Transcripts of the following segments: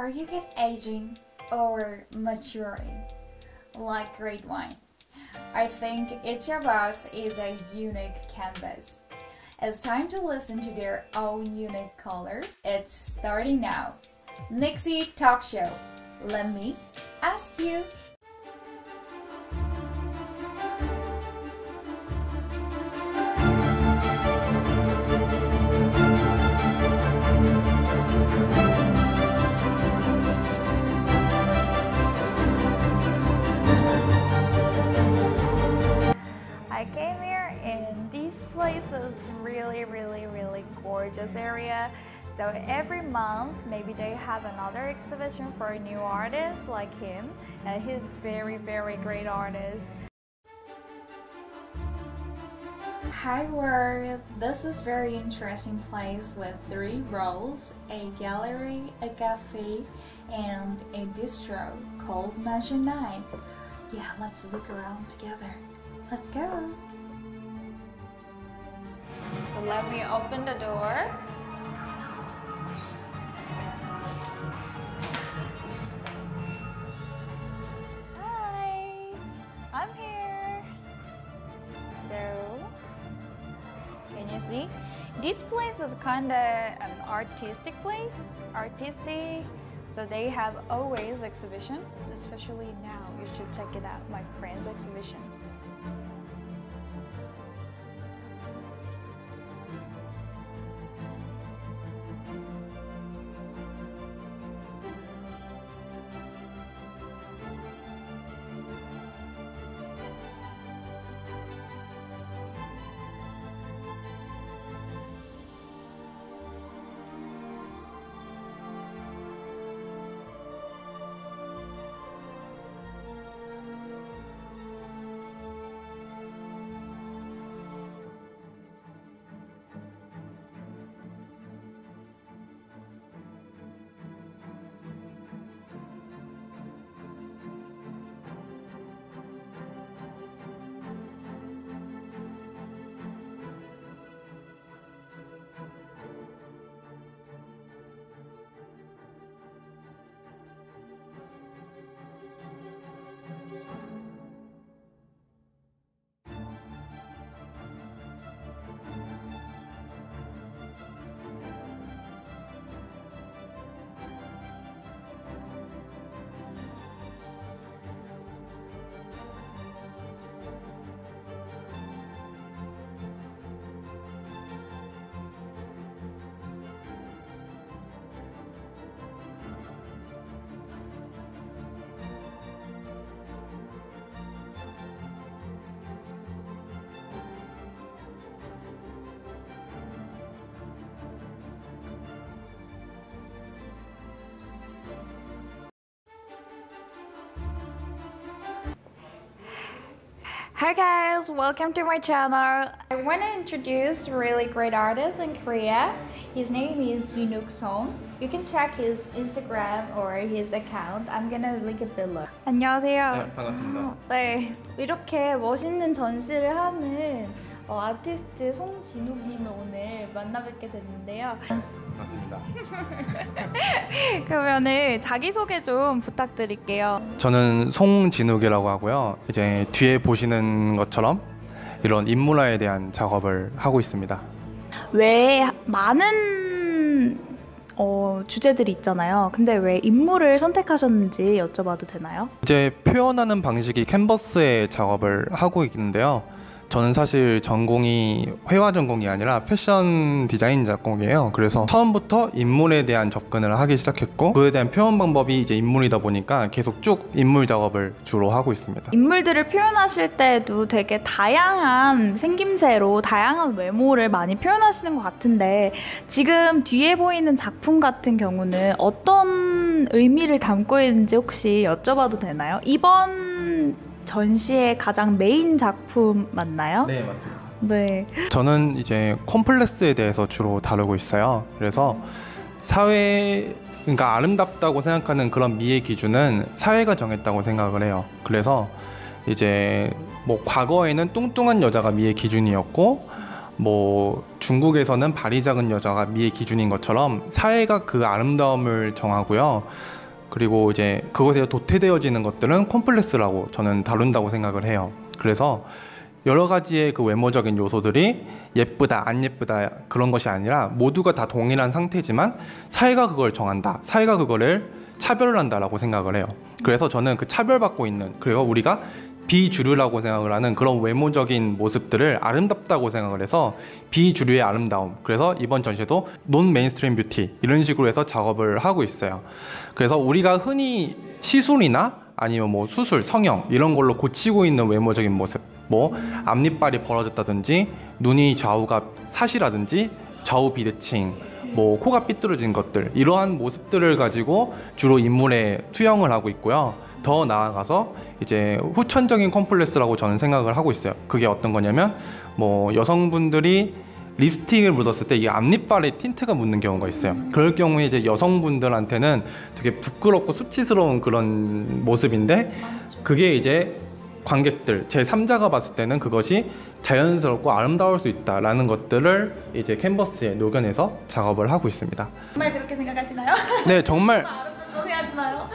Are you get aging or maturing? Like great wine. I think each of us is a unique canvas. It's time to listen to their own unique colors. It's starting now. Nixie Talk Show. Let me ask you. I came here and this place is really gorgeous area. So every month maybe they have another exhibition for a new artist like him, and he's very great artist. Hi world, this is very interesting place with 3 roles, a gallery, a cafe, and a bistro called Mansion 9. Yeah, let's look around together. Let's go! So let me open the door. Hi, I'm here. So, can you see? This place is kind of an artistic place. Artistic. So they have always exhibition, especially now. You should check it out, my friend's exhibition. Hi guys, welcome to my channel. I want to introduce a really great artist in Korea. His name is Yunuk Song. You can check his Instagram or his account. I'm gonna link it below. 안녕하세요. 네, 반갑습니다. 네, 이렇게 멋있는 전시를 하는 아티스트 송진욱님을 오늘 만나 뵙게 됐는데요. 반갑습니다. 그러면은 자기소개 좀 부탁드릴게요. 저는 송진욱이라고 하고요. 이제 뒤에 보시는 것처럼 이런 인물화에 대한 작업을 하고 있습니다. 왜 많은 주제들이 있잖아요. 근데 왜 인물을 선택하셨는지 여쭤봐도 되나요? 이제 표현하는 방식이 캔버스에 작업을 하고 있는데요. 저는 사실 전공이 회화 전공이 아니라 패션 디자인 전공이에요. 그래서 처음부터 인물에 대한 접근을 하기 시작했고, 그에 대한 표현 방법이 이제 인물이다 보니까 계속 쭉 인물 작업을 주로 하고 있습니다. 인물들을 표현하실 때도 되게 다양한 생김새로 다양한 외모를 많이 표현하시는 것 같은데, 지금 뒤에 보이는 작품 같은 경우는 어떤 의미를 담고 있는지 혹시 여쭤봐도 되나요? 이번 전시의 가장 메인 작품 맞나요? 네, 맞습니다. 네. 저는 이제 콤플렉스에 대해서 주로 다루고 있어요. 그래서 그러니까 아름답다고 생각하는 그런 미의 기준은 사회가 정했다고 생각을 해요. 그래서 이제 뭐 과거에는 뚱뚱한 여자가 미의 기준이었고, 뭐 중국에서는 발이 작은 여자가 미의 기준인 것처럼 사회가 그 아름다움을 정하고요. 그리고 이제 그것에 도태되어지는 것들은 콤플렉스라고 저는 다룬다고 생각을 해요. 그래서 여러 가지의 그 외모적인 요소들이 예쁘다 안 예쁘다 그런 것이 아니라 모두가 다 동일한 상태지만 사회가 그걸 정한다, 사회가 그거를 차별을 한다라고 생각을 해요. 그래서 저는 그 차별받고 있는, 그리고 우리가 비주류라고 생각을 하는 그런 외모적인 모습들을 아름답다고 생각을 해서 비주류의 아름다움, 그래서 이번 전시도 논 메인스트림 뷰티 이런 식으로 해서 작업을 하고 있어요. 그래서 우리가 흔히 시술이나 아니면 뭐 수술, 성형 이런 걸로 고치고 있는 외모적인 모습, 뭐 앞니빨이 벌어졌다든지 눈이 좌우가 사시라든지 좌우 비대칭, 뭐 코가 삐뚤어진 것들, 이러한 모습들을 가지고 주로 인물에 투영을 하고 있고요. 더 나아가서 이제 후천적인 콤플렉스라고 저는 생각을 하고 있어요. 그게 어떤 거냐면 뭐 여성분들이 립스틱을 묻었을 때 이 앞니빨에 틴트가 묻는 경우가 있어요. 그럴 경우에 이제 여성분들한테는 되게 부끄럽고 수치스러운 그런 모습인데, 그게 이제 관객들, 제3자가 봤을 때는 그것이 자연스럽고 아름다울 수 있다라는 것들을 이제 캔버스에 녹여내서 작업을 하고 있습니다. 정말 그렇게 생각하시나요? 네, 정말 아름답다고 생각하시나요?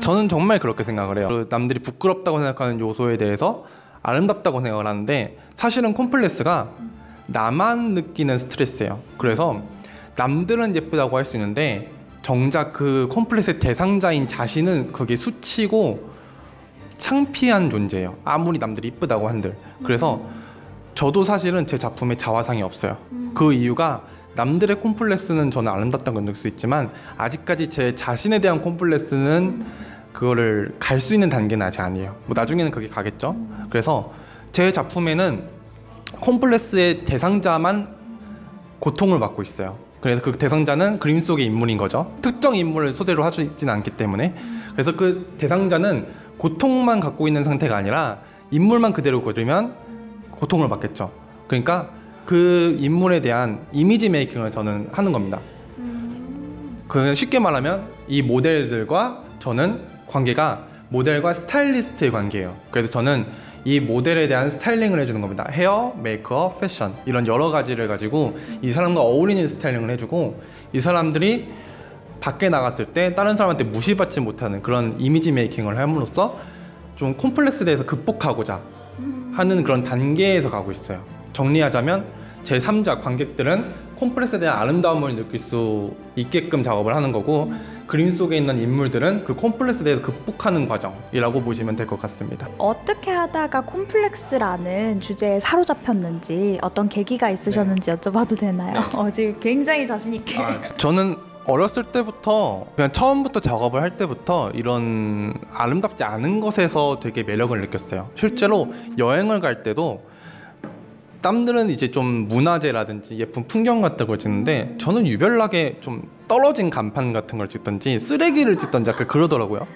저는 정말 그렇게 생각을 해요. 그 남들이 부끄럽다고 생각하는 요소에 대해서 아름답다고 생각을 하는데, 사실은 콤플렉스가 나만 느끼는 스트레스예요. 그래서 남들은 예쁘다고 할 수 있는데 정작 그 콤플렉스의 대상자인 자신은 그게 수치고 창피한 존재예요. 아무리 남들이 이쁘다고 한들. 그래서 저도 사실은 제 작품에 자화상이 없어요. 그 이유가 남들의 콤플렉스는 저는 아름답다고 느낄 수 있지만 아직까지 제 자신에 대한 콤플렉스는 그거를 갈 수 있는 단계는 아직 아니에요. 뭐 나중에는 그게 가겠죠. 그래서 제 작품에는 콤플렉스의 대상자만 고통을 받고 있어요. 그래서 그 대상자는 그림 속의 인물인 거죠. 특정 인물을 소재로 하고 있지는 않기 때문에. 그래서 그 대상자는 고통만 갖고 있는 상태가 아니라 인물만 그대로 그리면 고통을 받겠죠. 그러니까 그 인물에 대한 이미지 메이킹을 저는 하는 겁니다. 그 쉽게 말하면 이 모델들과 저는 관계가 모델과 스타일리스트의 관계예요. 그래서 저는 이 모델에 대한 스타일링을 해주는 겁니다. 헤어, 메이크업, 패션 이런 여러 가지를 가지고 이 사람과 어울리는 스타일링을 해주고, 이 사람들이 밖에 나갔을 때 다른 사람한테 무시받지 못하는 그런 이미지 메이킹을 함으로써 좀 콤플렉스에 대해서 극복하고자 하는 그런 단계에서 가고 있어요. 정리하자면 제3자 관객들은 콤플렉스에 대한 아름다움을 느낄 수 있게끔 작업을 하는 거고, 그림 속에 있는 인물들은 그 콤플렉스에 대해서 극복하는 과정이라고 보시면 될 것 같습니다. 어떻게 하다가 콤플렉스라는 주제에 사로잡혔는지, 어떤 계기가 있으셨는지 여쭤봐도 되나요? 지금 굉장히 자신 있게. 저는 어렸을 때부터 그냥 처음부터 작업을 할 때부터 이런 아름답지 않은 것에서 되게 매력을 느꼈어요. 실제로 여행을 갈 때도 남들은 이제 좀 문화재라든지 예쁜 풍경 같은 걸 찍는데 저는 유별나게 좀 떨어진 간판 같은 걸 찍든지 쓰레기를 찍든지 약간 그러더라고요.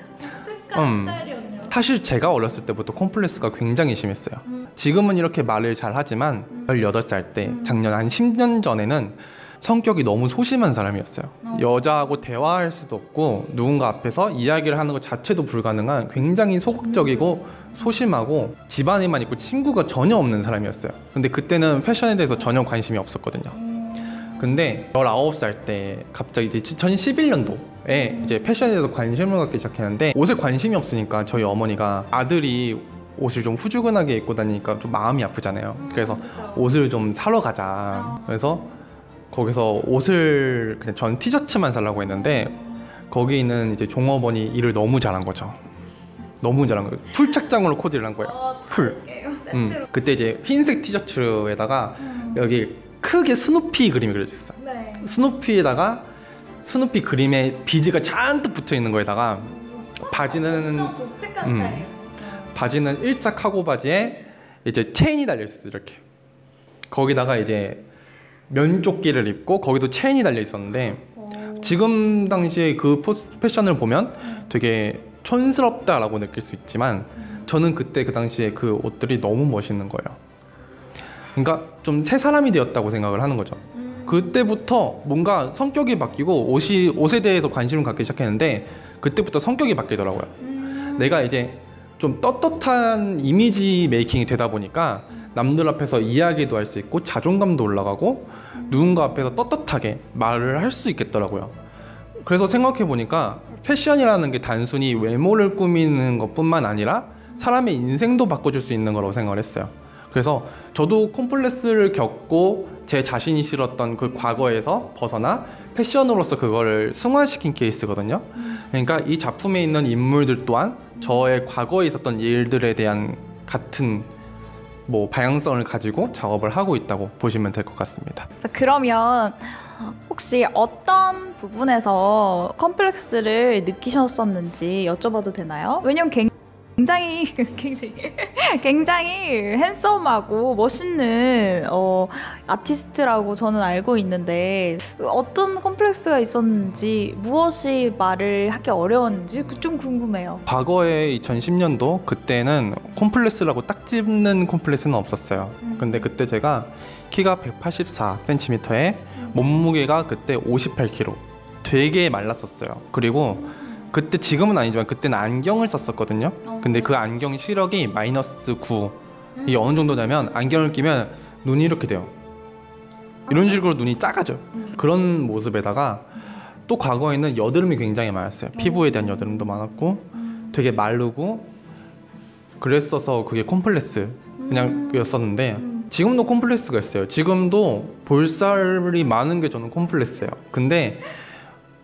사실 제가 어렸을 때부터 콤플렉스가 굉장히 심했어요. 지금은 이렇게 말을 잘 하지만 18살 때, 작년 한 10년 전에는 성격이 너무 소심한 사람이었어요. 여자하고 대화할 수도 없고 누군가 앞에서 이야기를 하는 것 자체도 불가능한 굉장히 소극적이고 소심하고 집안에만 있고 친구가 전혀 없는 사람이었어요. 근데 그때는 패션에 대해서 전혀 관심이 없었거든요. 근데 19살 때 갑자기 이제 2011년도에 이제 패션에 대해서 관심을 갖기 시작했는데, 옷에 관심이 없으니까 저희 어머니가 아들이 옷을 좀 후줄근하게 입고 다니니까 좀 마음이 아프잖아요. 그래서 옷을 좀 사러 가자. 그래서 거기서 옷을 그냥 전 티셔츠만 살라고 했는데 거기 있는 이제 종업원이 일을 너무 잘한 거죠. 너무 잘한 거예요. 풀 착장으로 코디를 한 거예요. 풀. 그때 이제 흰색 티셔츠에다가 여기 크게 스누피 그림이 그려져 있어요. 스누피에다가 스누피 그림에 비즈가 잔뜩 붙어 있는 거에다가 바지는 바지는 일자 카고 바지에 이제 체인이 달려 있었어요. 이렇게 거기다가 이제 면조끼를 입고 거기도 체인이 달려 있었는데, 지금 당시에 그 패션을 보면 되게 촌스럽다라고 느낄 수 있지만 저는 그때 그 당시에 그 옷들이 너무 멋있는 거예요. 그러니까 좀 새 사람이 되었다고 생각을 하는 거죠. 그때부터 뭔가 성격이 바뀌고 옷에 대해서 관심을 갖기 시작했는데 그때부터 성격이 바뀌더라고요. 내가 이제 좀 떳떳한 이미지 메이킹이 되다 보니까 남들 앞에서 이야기도 할 수 있고 자존감도 올라가고 누군가 앞에서 떳떳하게 말을 할 수 있겠더라고요. 그래서 생각해보니까 패션이라는 게 단순히 외모를 꾸미는 것뿐만 아니라 사람의 인생도 바꿔줄 수 있는 거라고 생각을 했어요. 그래서 저도 콤플렉스를 겪고 제 자신이 싫었던 그 과거에서 벗어나 패션으로서 그거를 승화시킨 케이스거든요. 그러니까 이 작품에 있는 인물들 또한 저의 과거에 있었던 일들에 대한 같은 뭐 방향성을 가지고 작업을 하고 있다고 보시면 될 것 같습니다. 그러면 혹시 어떤 부분에서 컴플렉스를 느끼셨었는지 여쭤봐도 되나요? 왜냐면 굉장히 핸섬하고 멋있는 아티스트라고 저는 알고 있는데 어떤 컴플렉스가 있었는지 무엇이 말을 하기 어려웠는지 좀 궁금해요. 과거에 2010년도 그때는 콤플렉스라고 딱 집는 콤플렉스는 없었어요. 근데 그때 제가 키가 184cm에 몸무게가 그때 58kg, 되게 말랐었어요. 그리고 그때 지금은 아니지만 그때는 안경을 썼었거든요. 근데 그 안경 시력이 -9. 이게 어느 정도냐면 안경을 끼면 눈이 이렇게 돼요. 이런 식으로 눈이 작아져요. 그런 모습에다가 또 과거에는 여드름이 굉장히 많았어요. 피부에 대한 여드름도 많았고 되게 마르고 그랬어서 그게 콤플렉스 그냥 였었는데 지금도 콤플렉스가 있어요. 지금도 볼살이 많은 게 저는 콤플렉스예요. 근데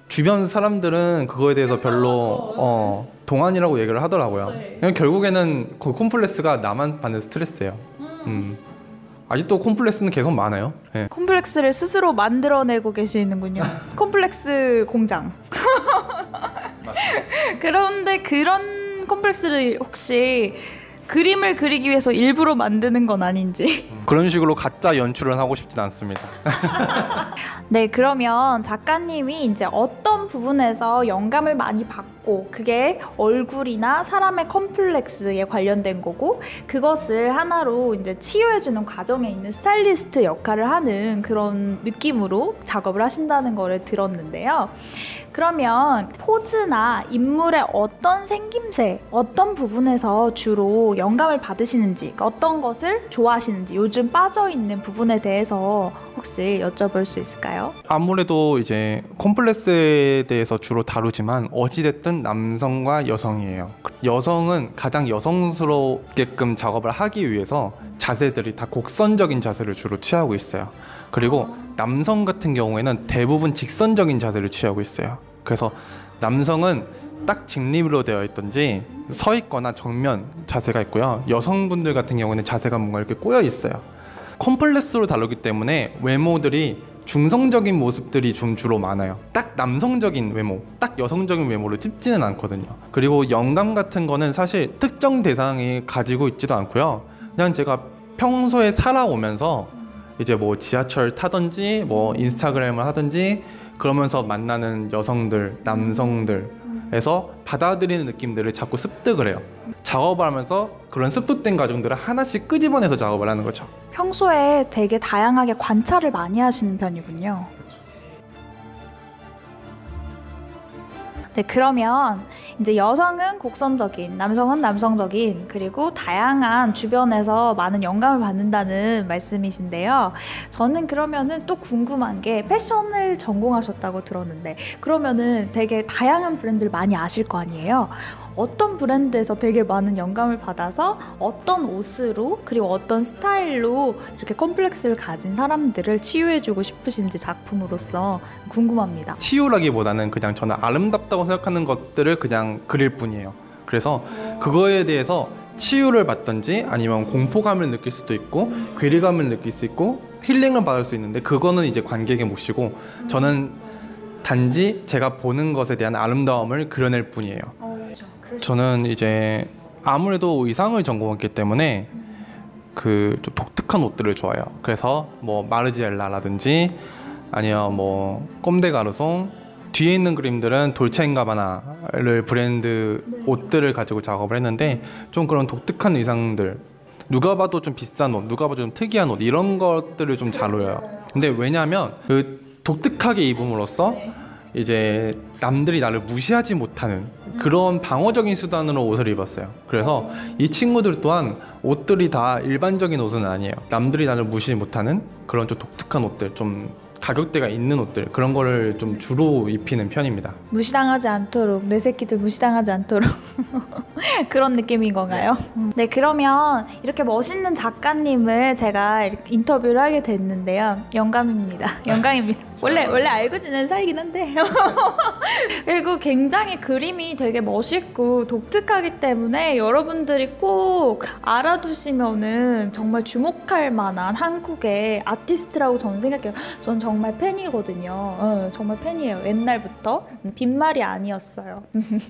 주변 사람들은 그거에 대해서 별로 동안이라고 얘기를 하더라고요. 결국에는 그 콤플렉스가 나만 받는 스트레스예요. 아직도 콤플렉스는 계속 많아요. 네. 콤플렉스를 스스로 만들어내고 계시는군요. 콤플렉스 공장. 그런데 그런 콤플렉스를 혹시 그림을 그리기 위해서 일부러 만드는 건 아닌지. 그런 식으로 가짜 연출은 하고 싶진 않습니다. 네, 그러면 작가님이 이제 어떤 부분에서 영감을 많이 받고 그게 얼굴이나 사람의 컴플렉스에 관련된 거고 그것을 하나로 이제 치유해주는 과정에 있는 스타일리스트 역할을 하는 그런 느낌으로 작업을 하신다는 거를 들었는데요. 그러면 포즈나 인물의 어떤 생김새, 어떤 부분에서 주로 영감을 받으시는지, 어떤 것을 좋아하시는지, 요즘 빠져있는 부분에 대해서 혹시 여쭤볼 수 있을까요? 아무래도 이제 콤플렉스에 대해서 주로 다루지만 어찌됐든 남성과 여성이에요. 여성은 가장 여성스럽게끔 작업을 하기 위해서 자세들이 다 곡선적인 자세를 주로 취하고 있어요. 그리고 남성 같은 경우에는 대부분 직선적인 자세를 취하고 있어요. 그래서 남성은 딱 직립으로 되어 있든지 서 있거나 정면 자세가 있고요. 여성분들 같은 경우에는 자세가 뭔가 이렇게 꼬여 있어요. 컴플렉스로 다루기 때문에 외모들이 중성적인 모습들이 좀 주로 많아요. 딱 남성적인 외모, 딱 여성적인 외모를 찝지는 않거든요. 그리고 영감 같은 거는 사실 특정 대상이 가지고 있지도 않고요. 그냥 제가 평소에 살아오면서 이제 뭐 지하철 타든지 뭐 인스타그램을 하든지 그러면서 만나는 여성들, 남성들에서 받아들이는 느낌들을 자꾸 습득을 해요. 작업을 하면서 그런 습득된 과정들을 하나씩 끄집어내서 작업을 하는 거죠. 평소에 되게 다양하게 관찰을 많이 하시는 편이군요. 네, 그러면 이제 여성은 곡선적인, 남성은 남성적인, 그리고 다양한 주변에서 많은 영감을 받는다는 말씀이신데요. 저는 그러면은 또 궁금한 게 패션을 전공하셨다고 들었는데 그러면은 되게 다양한 브랜드를 많이 아실 거 아니에요? 어떤 브랜드에서 되게 많은 영감을 받아서 어떤 옷으로 그리고 어떤 스타일로 이렇게 콤플렉스를 가진 사람들을 치유해주고 싶으신지 작품으로서 궁금합니다. 치유라기보다는 그냥 저는 아름답다고 생각하는 것들을 그냥 그릴 뿐이에요. 그래서 그거에 대해서 치유를 받든지 아니면 공포감을 느낄 수도 있고 괴리감을 느낄 수 있고 힐링을 받을 수 있는데 그거는 이제 관객의 몫이고 저는 단지 제가 보는 것에 대한 아름다움을 그려낼 뿐이에요. 저는 이제 아무래도 의상을 전공했기 때문에 그 좀 독특한 옷들을 좋아해요. 그래서 뭐 마르지엘라라든지 아니면 뭐 꼼데 가르송, 뒤에 있는 그림들은 돌체앤가바나를 브랜드 옷들을 가지고 작업을 했는데 좀 그런 독특한 의상들, 누가 봐도 좀 비싼 옷, 누가 봐도 좀 특이한 옷 이런 것들을 좀 잘 어울려요. 근데 왜냐하면 그 독특하게 입음으로써 이제 남들이 나를 무시하지 못하는 그런 방어적인 수단으로 옷을 입었어요. 그래서 이 친구들 또한 옷들이 다 일반적인 옷은 아니에요. 남들이 나를 무시 못하는 그런 좀 독특한 옷들, 좀 가격대가 있는 옷들, 그런 거를 좀 주로 입히는 편입니다. 무시당하지 않도록, 내 새끼들 무시당하지 않도록 그런 느낌인 건가요? 네, 그러면 이렇게 멋있는 작가님을 제가 이렇게 인터뷰를 하게 됐는데요. 영감입니다. 영광입니다. 원래 알고 지낸 사이긴 한데 그리고 굉장히 그림이 되게 멋있고 독특하기 때문에 여러분들이 꼭 알아두시면은 정말 주목할 만한 한국의 아티스트라고 저는 생각해요. 전 정말 팬이거든요. 정말 팬이에요. 옛날부터. 빈말이 아니었어요.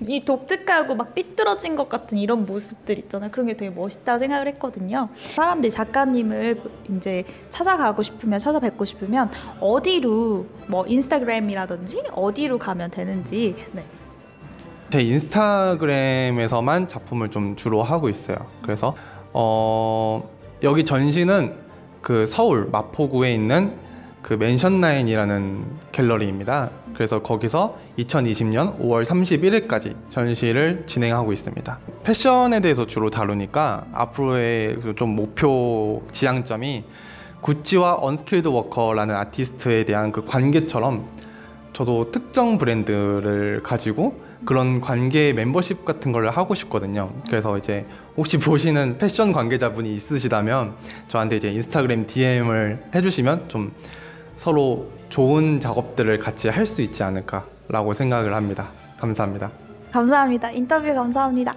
이 독특하고 막 삐뚤어진 것 같은 이런 모습들 있잖아요. 그런 게 되게 멋있다고 생각을 했거든요. 사람들이 작가님을 이제 찾아가고 싶으면, 찾아뵙고 싶으면 어디로, 뭐 인스타그램이라든지 어디로 가면 되는지. 네. 제 인스타그램에서만 작품을 좀 주로 하고 있어요. 그래서 여기 전시는 그 서울 마포구에 있는 그 맨션9이라는 갤러리입니다. 그래서 거기서 2020년 5월 31일까지 전시를 진행하고 있습니다. 패션에 대해서 주로 다루니까 앞으로의 좀 목표 지향점이 구찌와 언스킬드 워커라는 아티스트에 대한 그 관계처럼 저도 특정 브랜드를 가지고 그런 관계 멤버십 같은 걸 하고 싶거든요. 그래서 이제 혹시 보시는 패션 관계자분이 있으시다면 저한테 이제 인스타그램 DM을 해주시면 좀 서로 좋은 작업들을 같이 할 수 있지 않을까라고 생각을 합니다. 감사합니다. 감사합니다. 인터뷰 감사합니다.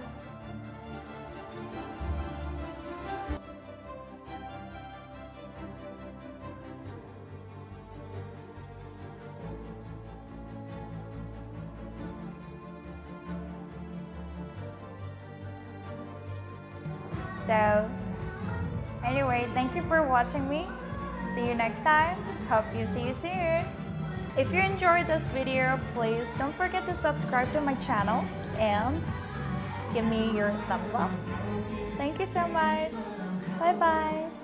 So, anyway, thank you for watching me. See you next time. Hope you see you soon. If you enjoyed this video, please don't forget to subscribe to my channel and give me your thumbs up. Thank you so much. Bye bye.